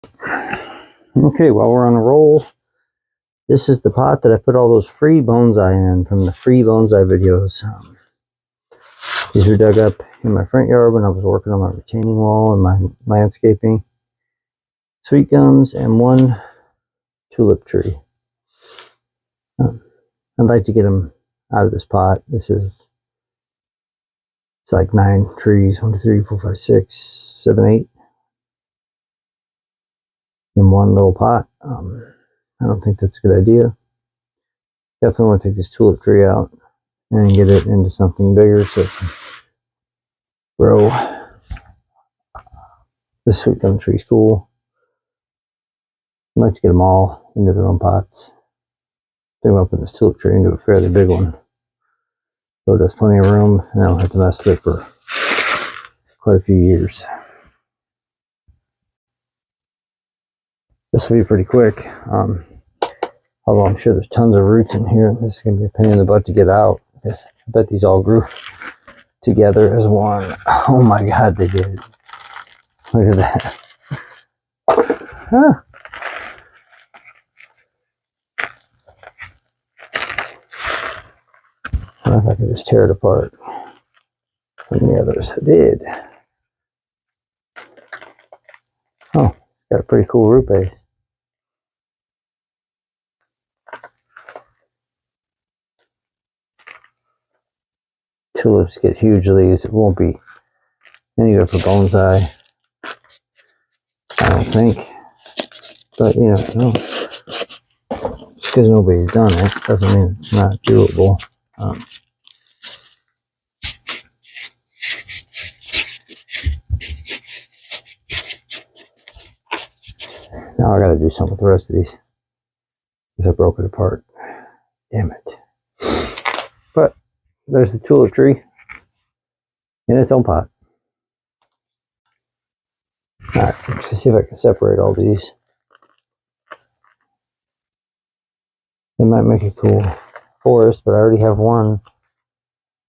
Okay, while we're on a roll, this is the pot that I put all those free bonsai in from the free bonsai videos. These were dug up in my front yard when I was working on my retaining wall and my landscaping. Sweet gums and one tulip tree. I'd like to get them out of this pot. It's like 9 trees, 1, 2, 3, 4, 5, 6, 7, 8 in one little pot. I don't think that's a good idea. Definitely want to take this tulip tree out and get it into something bigger so it can grow. This sweet gum tree is cool. I'd like to get them all into their own pots. Dig them up in this tulip tree into a fairly big one. So there's plenty of room and I don't have to mess with it for quite a few years. This will be pretty quick. Although I'm sure there's tons of roots in here. This is going to be a pain in the butt to get out. I bet these all grew together as one. Oh my god, they did. Look at that. Huh. I don't know if I can just tear it apart from the others. I did. Oh, it's got a pretty cool root base. Tulips get huge leaves. It won't be any good for bonsai, I don't think. But you know, just because nobody's done it doesn't mean it's not doable. Now I gotta do something with the rest of these because I broke it apart. Damn it. But there's the tulip tree in its own pot. Alright, let's see if I can separate all these. They might make a cool forest, but I already have one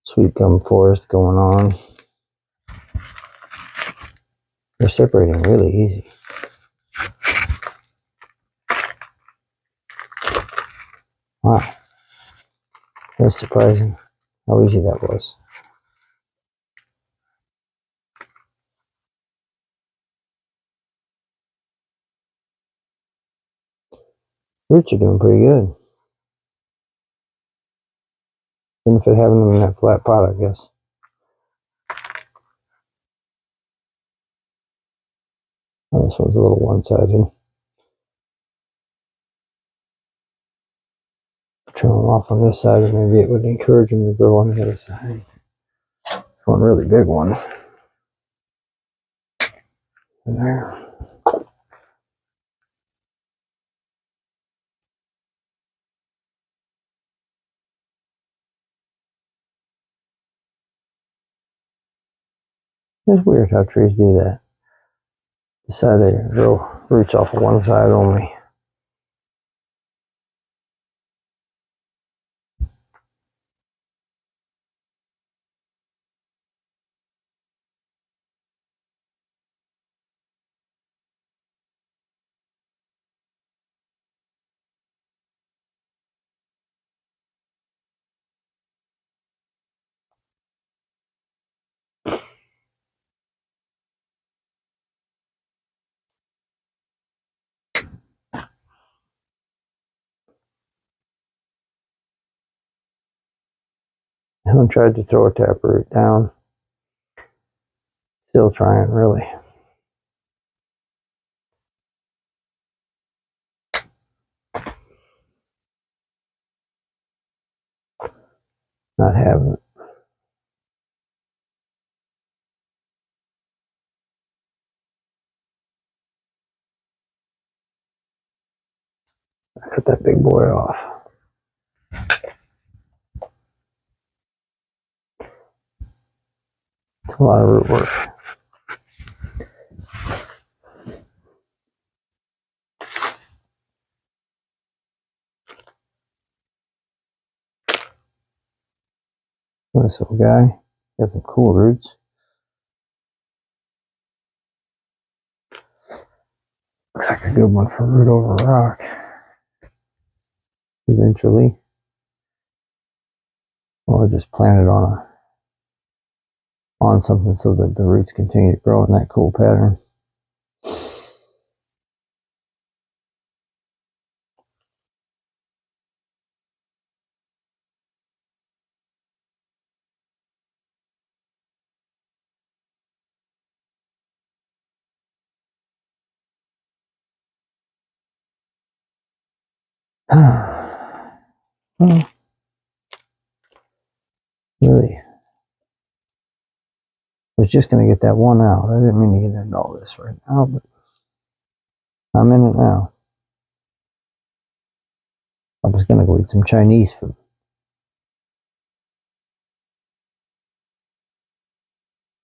sweet gum forest going on. They're separating really easy. Wow. That's surprising how easy that was. Roots are doing pretty good. Benefit having them in that flat pot, I guess. Oh, this one's a little one-sided. Turn them off on this side, and maybe it would encourage them to grow on the other side. One really big one. In there. It's weird how trees do that. Decide they grow roots off of one side only. I haven't tried to throw a taproot down. Still trying, really. Not having it. I cut that big boy off. It's a lot of root work. This little guy got some cool roots. Looks like a good one for root over rock. Eventually. Or just plant it on something so that the roots continue to grow in that cool pattern. Well, really, I was just going to get that one out. I didn't mean to get into all this right now, but I'm in it now. I was going to go eat some Chinese food.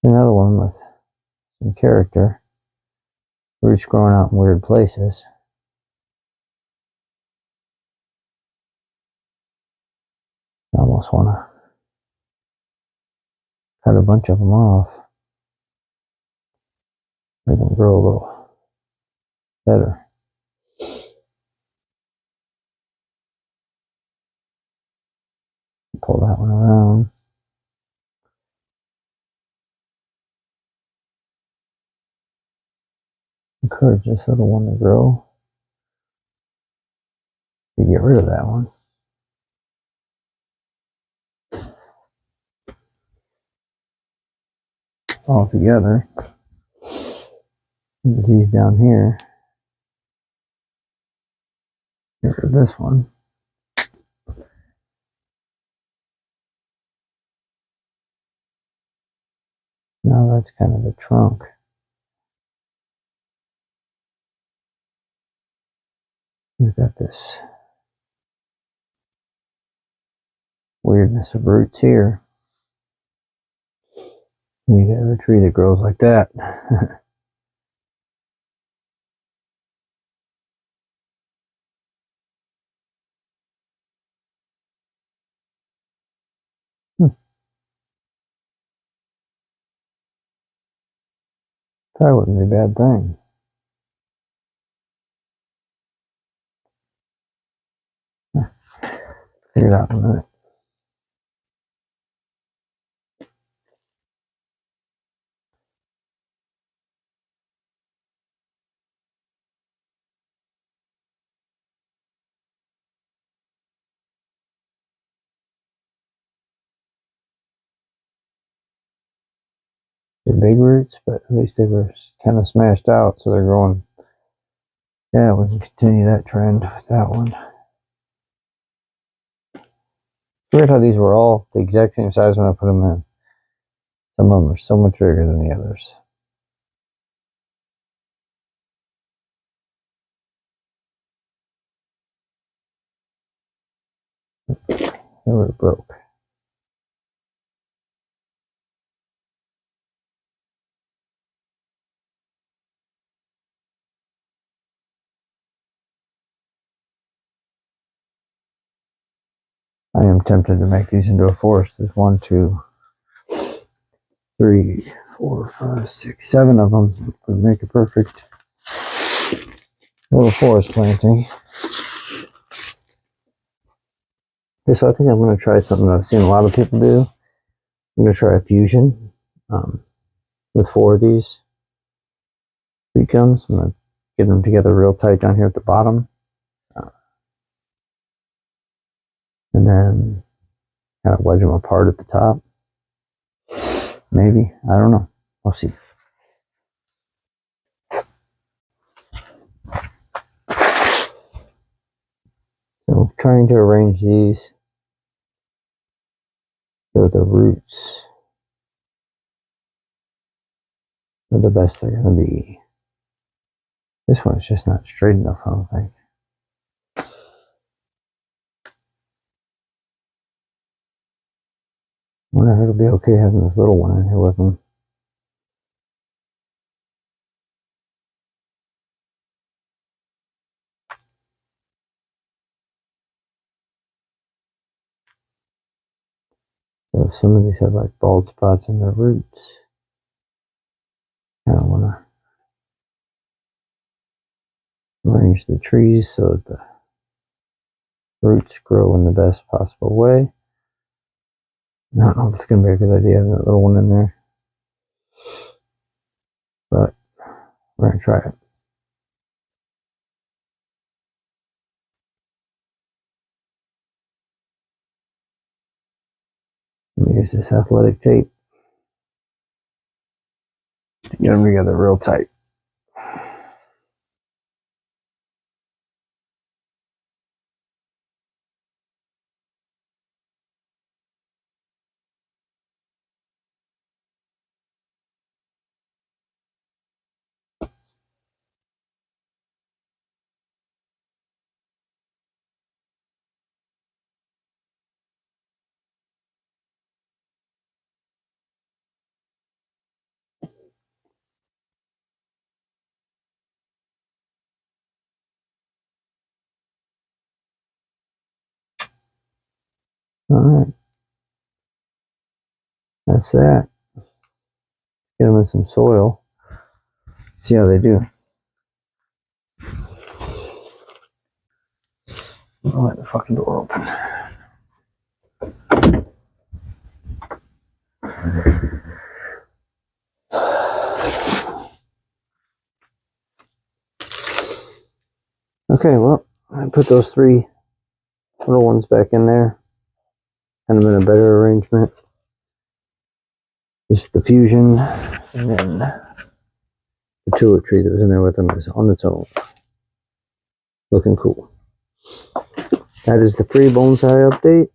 Another one with some character. Roots growing out in weird places. I almost want to cut a bunch of them off. Make them grow a little better. Pull that one around. Encourage this little one to grow. You get rid of that one. All together. These down here. Get rid of this one. Now that's kind of the trunk. We've got this weirdness of roots here. And you get a tree that grows like that. Probably wouldn't be a bad thing. Figure it out in a minute. They're big roots, but at least they were kind of smashed out, so they're growing. Yeah, we can continue that trend with that one. Weird how these were all the exact same size when I put them in. Some of them are so much bigger than the others. They were broke. I am tempted to make these into a forest. There's 1, 2, 3, 4, 5, 6, 7 of them. Would make a perfect little forest planting. Okay, so I think I'm going to try something that I've seen a lot of people do. I'm going to try a fusion with 4 of these tree gums. I'm going to get them together real tight down here at the bottom. And then kind of wedge them apart at the top. Maybe. I don't know. We'll see. So trying to arrange these so the roots are the best they're going to be. This one's just not straight enough, I don't think. I wonder if it'll be okay having this little one in here with them. So some of these have like bald spots in their roots. I don't want to Arrange the trees so the roots grow in the best possible way. I don't know if it's going to be a good idea having that little one in there, but we're going to try it. Let me use this athletic tape to get them together real tight. All right, that's that. Get them in some soil. See how they do. I'll let the fucking door open. Okay, well, I put those 3 little ones back in there, kind of in a better arrangement. Just the fusion, and then the tulip tree that was in there with them is on its own. Looking cool. That is the free bonsai update.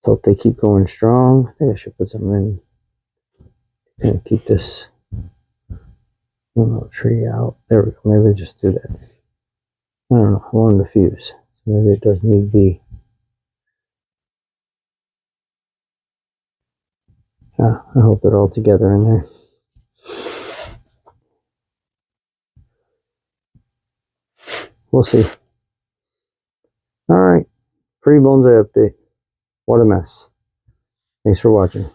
Hope they keep going strong. I think I should put some in. Kind of keep this little tree out. There we go. Maybe just do that. I don't know. I wanted to fuse. Maybe it does need to be. I hope they're all together in there. We'll see. Alright. Free bonsai update. What a mess. Thanks for watching.